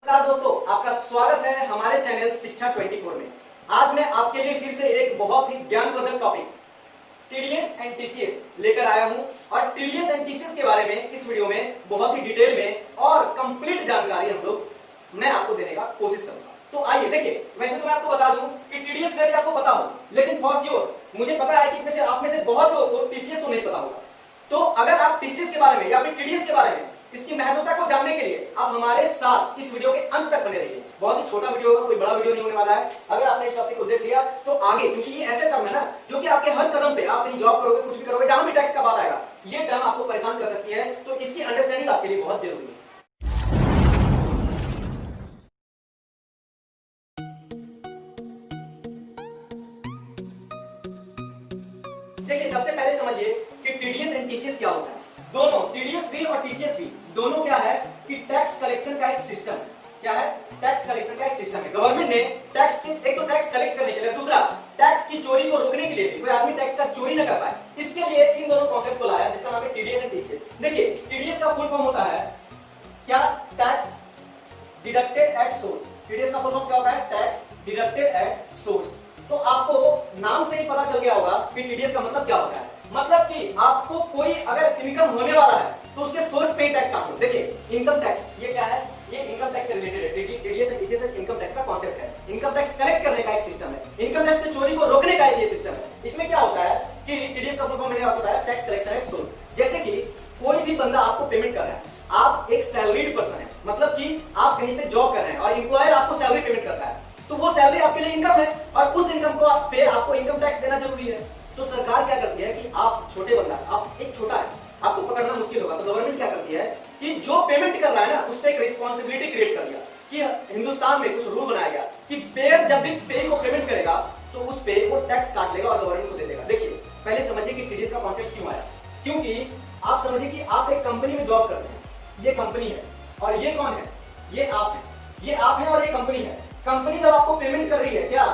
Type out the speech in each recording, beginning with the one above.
नमस्कार दोस्तों, आपका स्वागत है हमारे चैनल शिक्षा 24 में। आज मैं आपके लिए फिर से एक बहुत ही ज्ञानवर्धक टॉपिक टीडीएस एंड टीसीएस लेकर आया हूं और टीडीएस एंड टीसीएस के बारे में इस वीडियो में बहुत ही डिटेल में और कंप्लीट जानकारी मैं आपको देने का कोशिश करूंगा। तो आइए देखिए, वैसे तो मैं आपको बता दूं कि टीडीएस में भी आपको पता हो, लेकिन फॉर श्योर मुझे पता है कि इसमें से आप में से बहुत लोगों को टीसीएस को नहीं पता होगा। तो अगर आप टीसीएस के बारे में या फिर टीडीएस के बारे में इसकी महत्वता को जानने के लिए आप हमारे साथ इस वीडियो के अंत तक बने रहिए। बहुत ही छोटा वीडियो होगा, कोई बड़ा वीडियो नहीं होने वाला है। अगर आपने इस टॉपिक को देख लिया तो आगे, क्योंकि ये ऐसे टर्म है ना जो कि आपके हर कदम पे आप कहीं जॉब करोगे, कुछ भी करोगे, जहां भी टैक्स का बात आएगा, ये टर्म आपको परेशान कर सकती है। तो इसकी अंडरस्टैंडिंग आपके लिए बहुत जरूरी है। देखिए, सबसे पहले समझिए कि टीडीएस एंड टीसीएस क्या होता है। दोनों टीडीएस भी और टीसीएस भी दोनों क्या है कि टैक्स कलेक्शन का एक सिस्टम है। क्या है? टैक्स कलेक्शन का एक सिस्टम है। गवर्नमेंट ने टैक्स के एक तो टैक्स कलेक्ट करने के लिए, दूसरा टैक्स की चोरी को रोकने के लिए, कोई आदमी टैक्स का चोरी न कर पाए, इसके लिए इन दोनों कॉन्सेप्ट को लाया, जिसका नाम है टीडीएस एंड टीसीएस। देखिए, टीडीएस का फुल फॉर्म होता है क्या? Tax deducted at source. TDS का फुल फॉर्म क्या होता है? Tax deducted at source. तो आपको नाम से ही पता चल गया होगा कि टीडीएस का मतलब क्या होता है। मतलब कि आपको कोई अगर इनकम होने वाला है तो उसके सोर्स पे टैक्स काटो। देखिए, इनकम टैक्स ये क्या है? ये इनकम टैक्स से रिलेटेड है। TDS and TCS income tax का कॉन्सेप्ट है। इनकम टैक्स कलेक्ट करने का एक सिस्टम है, इनकम टैक्स की चोरी को रोकने का ये सिस्टम है। इसमें क्या होता है कि टीडीएस का फुल फॉर्म मैंने आपको बताया, टैक्स कलेक्शन एट सोर्स। जैसे कि कोई भी बंदा आपको पेमेंट कर रहा है, आप एक सैलरीड पर्सन है, मतलब कि आप कहीं पे जॉब कर रहे हैं और एम्प्लॉयर आपको सैलरी पेमेंट करता है, तो वो सैलरी आपके लिए इनकम है और उस इनकम को पे आपको इनकम टैक्स देना जरूरी है। तो सरकार क्या करती है कि आप छोटे बंदा, आप एक छोटा है, आपको पकड़ना मुश्किल होगा, तो गवर्नमेंट क्या करती है कि जो पेमेंट कर रहा है ना, उस पर एक रिस्पॉन्सिबिलिटी क्रिएट कर दिया कि हिंदुस्तान में कुछ रूल बनाया गया कि पेयर जब भी पे को पेमेंट करेगा तो उस पे वो टैक्स काट लेगा और गवर्नमेंट को दे देगा। देखिए, पहले समझिए कि टीडीएस का कॉन्सेप्ट क्यों आया। क्योंकि आप समझिए कि आप एक कंपनी में जॉब करते हैं, ये कंपनी है और ये कौन है? ये आप है। ये आप है और ये कंपनी है। कंपनी जब आपको पेमेंट कर रही है, क्या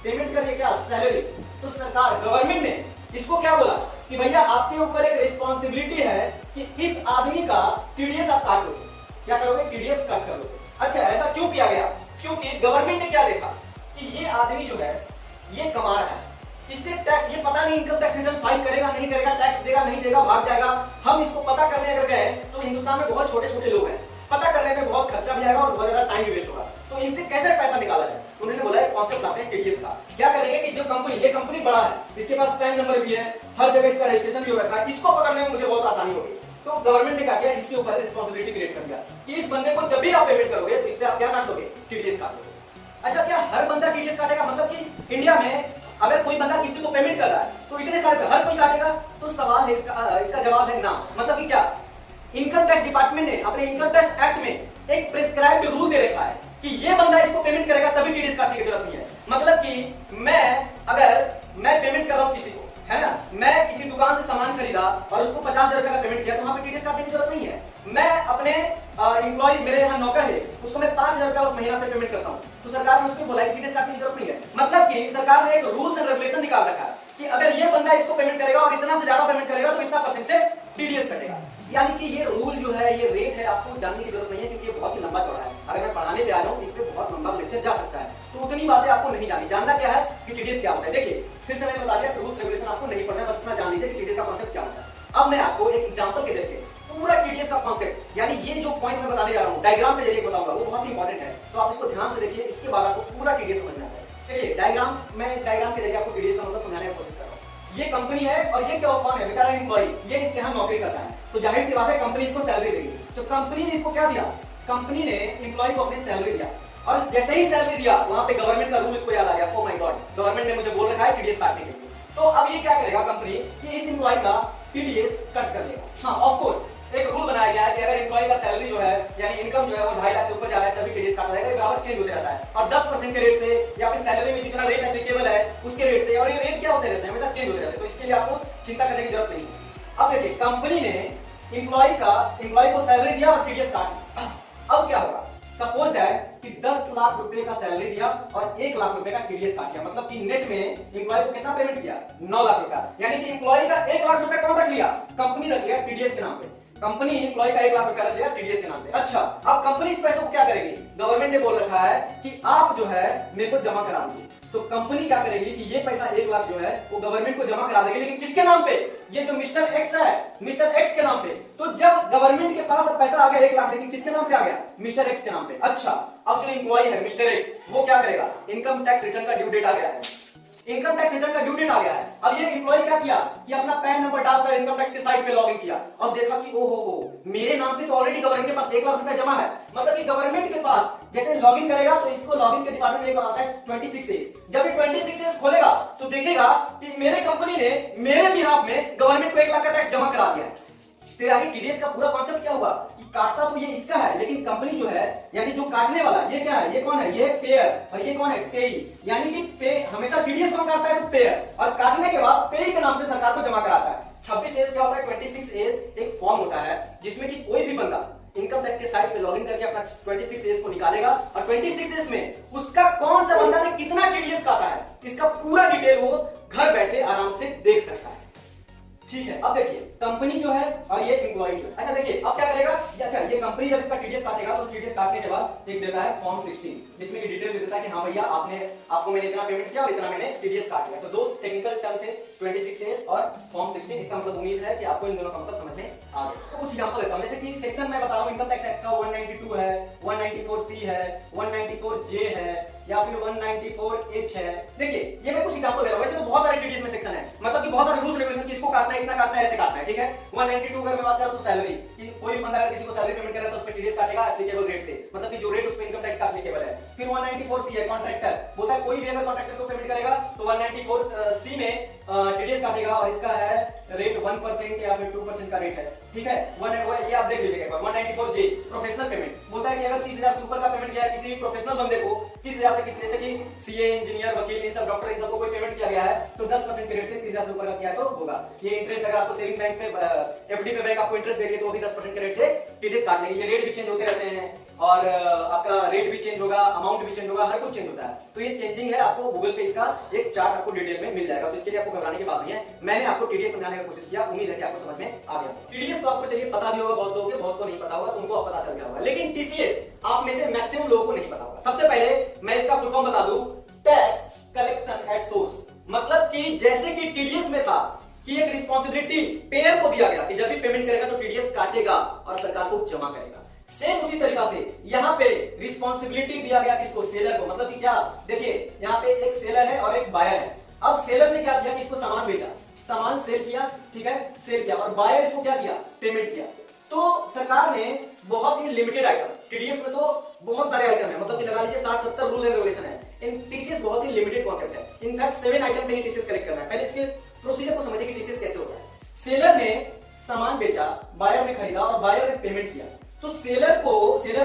पेमेंट कर रही है? क्या? सैलरी। तो सरकार, गवर्नमेंट ने इसको क्या बोला कि भैया आपके ऊपर एक रिस्पॉन्सिबिलिटी है कि इस आदमी का टीडीएस आप काट लोगे। क्या करोगे? टीडीएस कट करोगे। अच्छा, ऐसा क्यों किया गया? क्योंकि गवर्नमेंट ने क्या देखा कि ये आदमी जो है ये कमा रहा है, इससे टैक्स, ये पता नहीं इनकम टैक्स रिटर्न फाइल करेगा नहीं करेगा, टैक्स देगा नहीं देगा, भाग जाएगा। हम इसको पता करने अगर गए तो हिंदुस्तान में बहुत छोटे छोटे लोग हैं, पता करने में बहुत खर्चा भी आएगा और बहुत ज्यादा टाइम भी वेस्ट होगा। तो इनसे कैसे पैसा निकाला जाए? उन्होंने बोला एक कॉन्सेप्ट लाते हैं टीडीएस का। क्या करेंगे कि जो कंपनी, ये कंपनी बड़ा है, इसके पास पैन नंबर भी है, हर जगह इसका रजिस्ट्रेशन भी हो रखा है, इसको पकड़ने में मुझे बहुत आसानी होगी। तो गवर्नमेंट ने क्या किया, इसके ऊपर रिस्पॉन्सिबिलिटी क्रिएट कर दिया कि इस बंदे को जब भी आप पेमेंट करोगे तो इस पे आप क्या काट लोगे? टीडीएस काट लोगे। अच्छा, क्या हर बंदा टीडीएस काटेगा? मतलब कि इंडिया में अगर कोई बंदा किसी को पेमेंट कर रहा है तो इतने सारे हर कोई काटेगा? तो सवाल है इसका जवाब है ना। मतलब कि क्या, इनकम टैक्स डिपार्टमेंट ने अपने इनकम टैक्स एक्ट में एक प्रिस्क्राइब्ड रूल दे रखा है कि ये बंदा इसको पेमेंट करेगा तभी टीडीएस काटने की जरूरत नहीं है। मतलब कि मैं पेमेंट कर रहा हूं किसी को, है ना, मैं किसी दुकान से सामान खरीदा और उसको 50,000 रुपए का पेमेंट किया, तो वहां पे टीडीएस काटने की जरूरत नहीं है। मैं अपने एम्प्लॉय, मेरे यहाँ नौकर है, उसको मैं 5,000 रुपया उस महीना पे पेमेंट करता हूँ, तो सरकार ने उसको बोला कि टीडीएस काटने की जरूरत नहीं है। मतलब कि सरकार ने एक रूल्स एंड रेगुलेशन निकाल रखा है कि अगर ये बंदा इसको पेमेंट करेगा और इतना से ज्यादा पेमेंट करेगा तो इतना परसेंट से टीडीएस कटेगा। यानी कि ये रूल जो है, ये रेट है, आपको जानने की जरूरत नहीं है क्योंकि ये बहुत ही लंबा चौड़ा है। अगर मैं पढ़ाने पे आ जाऊं इस पे बहुत लंबा लेक्चर जा सकता है, तो उतनी बातें आपको नहीं जानी। जानना क्या है कि टीडीएस क्या होता है। देखिए, फिर से मैंने बता दिया, रूल्स रेगुलेशन आपको नहीं पढ़ना, बस इतना जान लीजिए कि टीडीएस का कॉन्सेप्ट क्या होता है। अब मैं आपको एक एग्जांपल के जरिए पूरा टीडीएस का कॉन्सेप्ट, यानी ये जो पॉइंट मैं बताने जा रहा हूं, डायग्राम के जरिए बताऊंगा, वो बहुत ही इंपॉर्टेंट है। तो आप इसको ध्यान से देखिए, इसके बाद आपको पूरा टीडीएस समझना है। देखिए, डायग्राम के जरिए आपको टीडीएस का मतलब समझाने की कोशिश कर रहा हूं। ये कंपनी है और ये क्या कौन है? बेचारा एम्प्लॉय, ये इसके यहाँ नौकरी करता है, तो जाहिर सी बात है कंपनी इसको सैलरी देगी। तो कंपनी ने इसको क्या दिया? कंपनी ने एम्प्लॉय को अपनी सैलरी दिया और जैसे ही सैलरी दिया वहां पे गवर्नमेंट का रूल इसको याद आ गया, ओ माय गॉड, गवर्नमेंट ने मुझे बोल रखा है टीडीएस काटने के लिए। तो अब ये क्या करेगा कंपनी कि इस एम्प्लॉय का टीडीएस कट कर देगा। हाँ, ऑफ कोर्स एक रूल बनाया गया है कि अगर एम्प्लॉय का सैलरी जो है, यानी इनकम जो है वो 2.5 लाख से ऊपर जा रहा है तभी टीडीएस काटा जाएगा। बराबर चेंज होते रहता है और 10% के रेट से या फिर सैलरी में जितना रेट एप्लीकेबल है उसके रेट से, और ये रेट क्या होते रहते हैं, हमेशा चेंज होते रहते हैं। तो इसके लिए आपको चिंता करने की जरूरत नहीं है। अब देखिए, कंपनी ने एम्प्लॉय को सैलरी दिया और टीडीएस काट दिया। अब क्या होगा? सपोज दैट कि 10 लाख रुपए का सैलरी दिया और 1 लाख रुपए का टीडीएस काट दिया, मतलब कि नेट में एम्प्लॉय को कितना पेमेंट किया? 9 लाख रुपया। यानी कि एम्प्लॉय का 1 लाख रुपए कौन रख लिया? कंपनी रख लिया टीडीएस के नाम पे। कंपनी एम्प्लॉय का 1 लाख रुपया रख टीडीएस के नाम पे। अच्छा, अब कंपनी इस पैसे को क्या करेगी? गवर्नमेंट ने बोल रखा है कि आप जो है मेरे को जमा करा दीजिए, तो कंपनी क्या करेगी कि ये पैसा 1 लाख जो है वो गवर्नमेंट को जमा करा देगी, लेकिन किसके नाम पे? ये जो मिस्टर एक्स है, मिस्टर एक्स के नाम पे। तो जब गवर्नमेंट के पास अब पैसा आ गया 1 लाख, लेकिन किसके नाम पे आ गया? मिस्टर एक्स के नाम पे। अच्छा, अब जो एम्प्लॉय है मिस्टर एक्स, वो क्या करेगा? इनकम टैक्स रिटर्न का ड्यू डेट आ गया है, इनकम टैक्स रिटर्न का ड्यू डेट आ गया है। अब ये एम्प्लॉय क्या किया कि अपना पैन नंबर डालकर इनकम टैक्स के साइट पे लॉगिन किया और देखा कि ओहो मेरे नाम पे तो ऑलरेडी गवर्नमेंट के पास 1 लाख रुपया जमा है। मतलब कि गवर्नमेंट के पास जैसे लॉगिन करेगा तो इसको लॉगिन के डिपार्टमेंट में आता है 26A। जब ये 26A खोलेगा तो देखेगा कि मेरे कंपनी ने मेरे बिहाफ में गवर्नमेंट को 1 लाख का टैक्स जमा करा दिया है। तो यानी टीडीएस का पूरा कॉन्सेप्ट क्या हुआ कि काटता तो ये इसका है, लेकिन कंपनी जो है यानी जो काटने वाला ये क्या है? ये कौन है? ये पेयर। और ये कौन है? पेई। यानी कि पे हमेशा टीडीएस कौन काटता है? तो पेयर। और काटने के बाद पेई के नाम पे सरकार को जमा कराता है। 26A क्या होता है? 26A एक फॉर्म होता है जिसमें कि कोई भी बंदा इनकम टैक्स के साइट पे लॉगिन करके अपना 26A को निकालेगा और 26A में उसका कौन सा बंदा ने कितना टीडीएस काटा है इसका पूरा डिटेल वो घर बैठे आराम से देख सकता है। ठीक है, अब देखिए कंपनी जो है और ये एम्प्लॉय जो है। अच्छा देखिए अब क्या करेगा? अच्छा, ये कंपनी जब इसका टीडीएस काटेगा तो टीडीएस काटने के बाद एक देता है फॉर्म 16, जिसमें की डिटेल देता है कि हाँ भैया आपको मैंने इतना पेमेंट किया और इतना मैंने टीडीएस काट लिया। तो दो टेक्निकल टर्म थे 26A और फॉर्म 16। इसका मतलब उम्मीद है कि आपको इन दोनों का मतलब समझ में आ गया। तो कुछ एग्जांपल देता हूं, जैसे कि सेक्शन मैं बता रहा हूं इनकम टैक्स एक्ट का 192 है, 194C है, 194J है या फिर 194H है। देखिए ये मैं कुछ एग्जांपल दे रहा हूं, वैसे तो बहुत सारे टीडीएस में सेक्शन है, मतलब कि बहुत सारे रूल्स रेगुलेशन किसको काटना है, इतना काटना है, ऐसे काटना है। ठीक है, 192 अगर मैं बात करूं तो सैलरी कि कोई भी बंदा अगर किसी को सैलरी पेमेंट कर रहा है तो उस पे टीडीएस काटेगा एप्लीकेबल रेट से, मतलब कि जो रेट उस पे इनकम टैक्स का एप्लीकेबल है। फिर 194C है कॉन्ट्रैक्टर, बोलता है कोई भी अगर कॉन्ट्रैक्टर को पेमेंट करेगा तो 194C में टीडीएस काटेगा और इसका है रेट 1% या फिर 2% का रेट है। ठीक है, ये आप देख लीजिएगा। 194J प्रोफेशनल पेमेंट, बोलता है कि अगर 30,000 से ऊपर का पेमेंट किया है किसी प्रोफेशनल बंदे को, 30,000 से किसी जैसे कि सीए, इंजीनियर, वकील, इन सब डॉक्टर, इन सबको कोई पेमेंट किया गया है तो 10% के रेट से 30,000 से ऊपर का किया है तो होगा। ये इंटरेस्ट अगर आपको सेविंग बैंक पे एफडी पे बैंक आपको इंटरेस्ट दे रही है तो वो भी 10% के रेट से टीडीएस काट लेंगे। ये रेट भी चेंज होते रहते हैं और आपका रेट भी चेंज होगा, अमाउंट भी चेंज होगा, हर कुछ चेंज होता है। तो ये चेंजिंग है, आपको गूगल पे इसका एक चार्ट आपको डिटेल में मिल जाएगा, तो इसके लिए आपको घबराने की बात नहीं है। मैंने आपको टीडीएस समझाने की कोशिश किया, उम्मीद है कि आपको समझ में आ गया। टीडीएस तो आपको चलिए पता भी होगा, बहुत लोगों को बहुत को नहीं पता होगा, उनको अब पता चल गया होगा, लेकिन टीसीएस आप में से मैक्सिमम लोगों को नहीं पता होगा। सबसे पहले मैं इसका फुल फॉर्म बता दूं, टैक्स कलेक्शन एट सोर्स। मतलब कि जैसे कि टीडीएस में था कि एक रिस्पांसिबिलिटी पेयर को दिया गया कि जब भी पेमेंट करेगा तो टीडीएस काटेगा और सरकार को जमा करेगा, सेम उसी तरीका से यहाँ पे रिस्पांसिबिलिटी दिया गया किसको? सेलर को। मतलब कि क्या, देखिए यहाँ पे एक सेलर है और एक बायर है। अब सेलर ने क्या किया कि इसको सामान बेचा, सामान सेल किया, ठीक है, सेल किया, और बायर इसको क्या किया? पेमेंट किया। तो सरकार ने बहुत ही लिमिटेड आइटम, टीडीएस में तो बहुत सारे आइटम है, मतलब कि लगा लीजिए 60-70 रूल एंड रेगुलेशन है। इन टीसीएस बहुत ही लिमिटेड कॉन्सेप्ट है। इनफैक्ट 7 आइटम पे ही टीसीएस कलेक्ट करना है। पहले इसके प्रोसीजर को समझिए कि टीसीएस कैसे होता है। सेलर ने सामान बेचा, बायर ने खरीदा और बायर ने पेमेंट किया। तो सेलर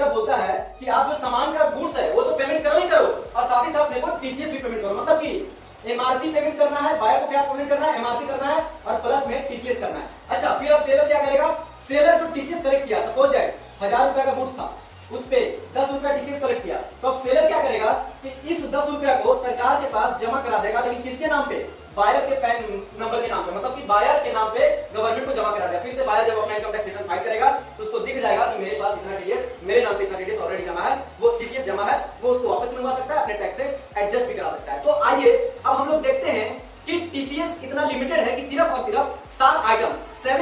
बोलता है कि आप जो सामान का गुड्स है वो तो पेमेंट करो ही करो और साथ ही साथ मेरे को टीसीएस भी पेमेंट करो। मतलब कि एमआरपी पेमेंट करना है, बायर को क्या पेमेंट करना है? एमआरपी करना है और प्लस में टीसीएस करना है। अच्छा, फिर अब सेलर क्या करेगा? सेलर जो टीसीएस कलेक्ट किया, सपोज दैट 1000 रुपए का गुड्स था, उस पे 10 रुपया टीसीएस कलेक्ट किया, तो अब सेलर क्या करेगा कि इस 10 रुपया को सरकार के पास जमा करा देगा, लेकिन किसके नाम पे? बायर के पैन नंबर के नाम पे, मतलब कि बायर के नाम पे गवर्नमेंट को जमा करा दिया। फिर से बायर जब अपना इनकम टैक्स रिटर्न फाइल करेगा तो उसको दिख जाएगा कि मेरे पास इतना टीडीएस, मेरे नाम पे इतना टीडीएस ऑलरेडी जमा है, वो टीसीएस जमा है, वो उसको वापस मिलवा सकता है, अपने टैक्स से एडजस्ट भी करा सकता है। तो आइए अब हम लोग देखते हैं कि टीसीएस इतना लिमिटेड है कि सिर्फ और सिर्फ 7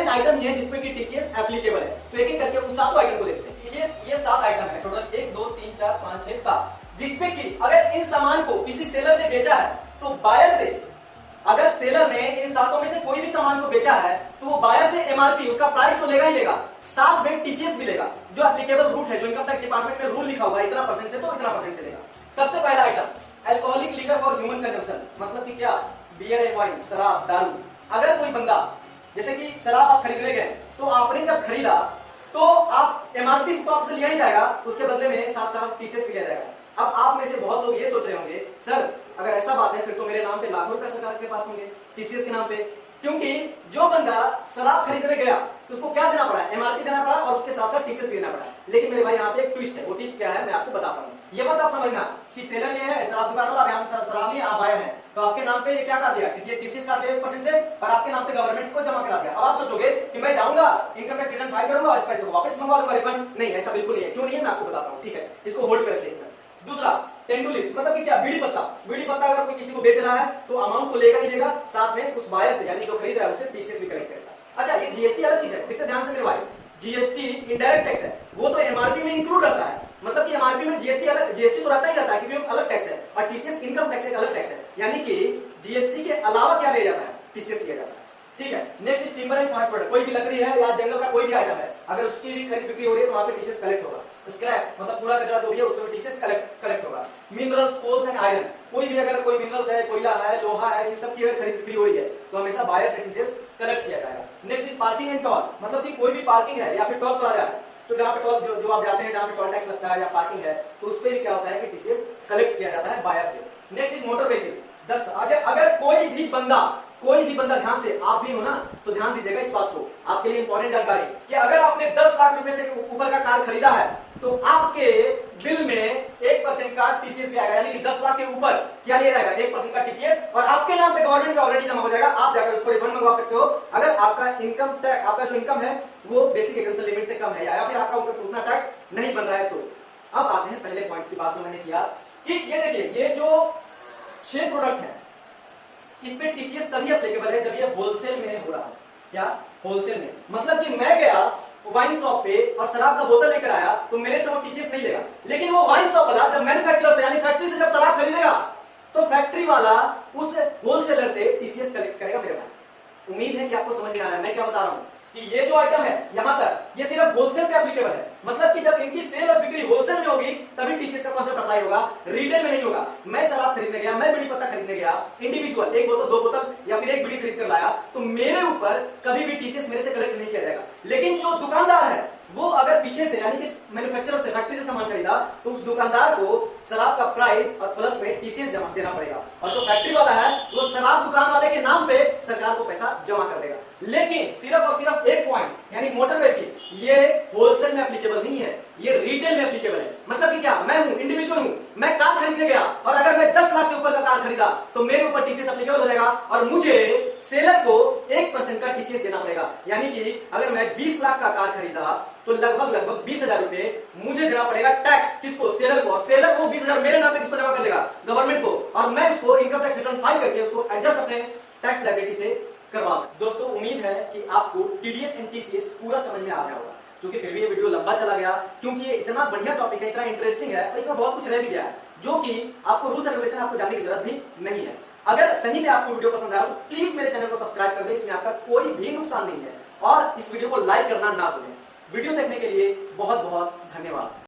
आइटम है जिसमें कि टीसीएस एप्लीकेबल है। तो एक एक करके उन 7 आइटम को देखते हैं। टीसीएस ये 7 आइटम है टोटल, 1 2 3 4 5 6 7, जिसमें कि अगर इन सामान को किसी सेलर ने बेचा है तो बायर से, अगर सेलर ने इन 7 में से कोई भी सामान को बेचा है तो वो बायर से एमआरपी, उसका प्राइस तो लेगा ही लेगा, साथ में टीसीएस भी लेगा, जो एप्लीकेबल रूट है, जो इनकम टैक्स डिपार्टमेंट में रूल लिखा हुआ है, इतना परसेंट से तो इतना परसेंट से लेगा। सबसे पहला item alcoholic liquor for human consumption, मतलब कि क्या? बियर एंड वाइन, शराब, दारू। अगर कोई बंदा जैसे कि शराब आप खरीदने गए तो आपने जब खरीदा तो आप एमआरपी तो आपसे लिया ही जाएगा, उसके बदले में साथ टीसीएस भी लिया जाएगा। अब आप में से बहुत लोग ये सोच रहे होंगे, सर अगर ऐसा बात है फिर तो मेरे नाम पे लाखों रुपए सरकार के पास होंगे टीसीएस के नाम पे, क्योंकि जो बंदा शराब खरीदने गया तो उसको क्या देना पड़ा, एमआरपी देना पड़ा और उसके साथ साथ टीसीएस भी देना पड़ा। लेकिन मेरे भाई यहाँ पे एक ट्विस्ट है, वो ट्विस्ट क्या है मैं आपको बताता हूँ। ये बात आप समझना कि सेलर ये है शराब दुकान वाला, आप यहाँ से शराब लिए आप आए हैं तो आपके नाम पे ये क्या कर दिया कि ये टीसीएस काट लिया 1% से और आपके नाम पे गवर्नमेंट को जमा करा दिया। अब आप सोचोगे कि मैं जाऊंगा इनकम टैक्स रिटर्न फाइल करूंगा और इस पैसे को वापस मंगवा लूंगा रिफंड। नहीं, ऐसा बिल्कुल नहीं है। क्यों नहीं है मैं आपको बताता हूँ, ठीक है, इसको होल्ड पे रखिए। दूसरा, टेंडुलिप्स मतलब कि क्या, बीड़ी पत्ता। बीड़ी पत्ता अगर कोई किसी को बेच रहा है तो अमाउंट तो लेगा ही लेगा, साथ में उस बायर से यानी जो खरीद रहा है उससे टीसीएस भी कलेक्ट करेगा। अच्छा, ये जीएसटी अलग चीज है, फिर से ध्यान से मेरे भाई, जीएसटी इनडायरेक्ट टैक्स है, वो तो एमआरपी में इंक्लूड रहता है। मतलब कि एमआरपी में जीएसटी अलग, जीएसटी तो रहता ही रहता है क्योंकि वो अलग टैक्स है, और टीसीएस इनकम टैक्स एक अलग टैक्स है, यानी कि जीएसटी के अलावा क्या लिया जाता है, टीसीएस लिया जाता है। ठीक है, next timber and forest product, कोई भी लकड़ी है या जंगल का कोई भी आइटम है, अगर उसकी भी खरीद बिक्री हो रही है तो वहां पे टीसीएस कलेक्ट होगा। स्क्रैप मतलब पूरा कचरा जो भी है उसमें टीसीएस कलेक्ट होगा। मिनरल्स, कोल्स एंड आयरन, कोई भी अगर कोई मिनरल्स है, कोयला है, लोहा है, इन सब की अगर खरीद बिक्री हो रही है तो हमेशा बायर से टीसीएस कलेक्ट किया जाएगा। Next is parking and told, मतलब कि कोई भी पार्किंग है या फिर टोल प्लाजा है तो जहाँ पे टोल जो आप जाते हैं जहाँ पे टोल टैक्स लगता है या पार्किंग है तो उस पर भी क्या होता है कि टीसीएस कलेक्ट किया जाता है बायर से। Next is motor vehicle 10। अगर कोई भी बंदा ध्यान से, आप भी हो ना तो ध्यान दीजिएगा इस बात को, आपके लिए इंपॉर्टेंट जानकारी कि अगर आपने 10 लाख रुपए से ऊपर का कार खरीदा है तो आपके बिल में 1% का टीसीएस लिया जाएगा, यानी कि 10 लाख के ऊपर क्या लिया जाएगा, 1% का टीसीएस, और आपके नाम पे गवर्नमेंट का ऑलरेडी जमा हो जाएगा। आप जाकर उसको रिफंड मंगवा सकते हो अगर आपका इनकम टैक्स, आपका जो इनकम है वो बेसिक इनकम लिमिट से कम है या फिर आपका उतना टैक्स नहीं बन रहा है। तो अब आते हैं पहले पॉइंट की बात जो मैंने किया कि ये देखिए, ये जो 6 प्रोडक्ट है इस पे टीसीएस तभी एप्लीकेबल है जब ये होलसेल में हो रहा है। क्या, होलसेल में, मतलब कि मैं गया वाइन शॉप पे और शराब का बोतल लेकर आया तो मेरे से वो टीसीएस नहीं लेगा, लेकिन वो वाइन शॉप वाला जब मैन्युफैक्चरर से यानी फैक्ट्री से जब शराब खरीदेगा तो फैक्ट्री वाला उस होलसेलर से टीसीएस कलेक्ट करेगा मेरे भाई। उम्मीद है कि आपको समझ में आ रहा है मैं क्या बता रहा हूं कि ये जो आइटम है यहां तक ये सिर्फ होलसेल पे एप्लीकेबल है, मतलब कि जब इनकी सेल और बिक्री होलसेल में होगी तभी टीसीएस का कॉन्सेप्ट अप्लाई होगा, रिटेल में नहीं होगा। मैं शराब खरीदने गया, मैं बीड़ी पत्ता खरीदने गया, इंडिविजुअल एक बोतल, 2 बोतल या फिर एक बीड़ी खरीद कर लाया तो मेरे ऊपर कभी भी टीसीएस मेरे से कलेक्ट नहीं किया जाएगा। लेकिन जो दुकानदार है वो अगर पीछे से यानी कि मैन्युफैक्चरर से, फैक्ट्री से सामान खरीदा तो उस दुकानदार को शराब का प्राइस और प्लस में टीसीएस जमा देना पड़ेगा, और जो फैक्ट्री वाला है वो शराब दुकान वाले के नाम पे सरकार को पैसा जमा कर देगा। लेकिन सिर्फ और सिर्फ एक पॉइंट यानी मोटर व्हीकल ये होलसेल में एप्लीकेबल नहीं है, ये रिटेल में एप्लीकेबल है। मतलब कि क्या, मैं हूं इंडिविजुअल हूं, मैं कार खरीदने गया और अगर मैं 10 लाख से ऊपर का कार खरीदा तो मेरे ऊपर टीसीएस एप्लीकेबल हो जाएगा और मुझे सेलर को 1% का टीसीएस देना पड़ेगा। यानी कि अगर मैं 20 लाख का कार खरीदा तो लगभग 20,000 रुपए मुझे देना पड़ेगा टैक्स, किसको, सेलर को, और सेलर को 20,000 मेरे नाम पे किसको जमा कर देगा, गवर्नमेंट को, और मैं उसको इनकम टैक्स रिटर्न फाइल करके उसको एडजस्ट अपने टैक्स लायबिलिटी से करवा सकते। दोस्तों उम्मीद है कि आपको टीडीएस एंड टीसीएस पूरा समझ में आ गया होगा, क्योंकि फिर भी ये वीडियो लंबा चला गया क्योंकि ये इतना बढ़िया टॉपिक है, इतना इंटरेस्टिंग है और इसमें बहुत कुछ रह भी गया है जो कि आपको रूल्स एंड रेगुलेशन आपको जानने की जरूरत भी नहीं है। अगर सही में आपको वीडियो पसंद आया तो प्लीज मेरे चैनल को सब्सक्राइब कर दें, इसमें आपका कोई भी नुकसान नहीं है, और इस वीडियो को लाइक करना ना भूलें। वीडियो देखने के लिए बहुत बहुत धन्यवाद।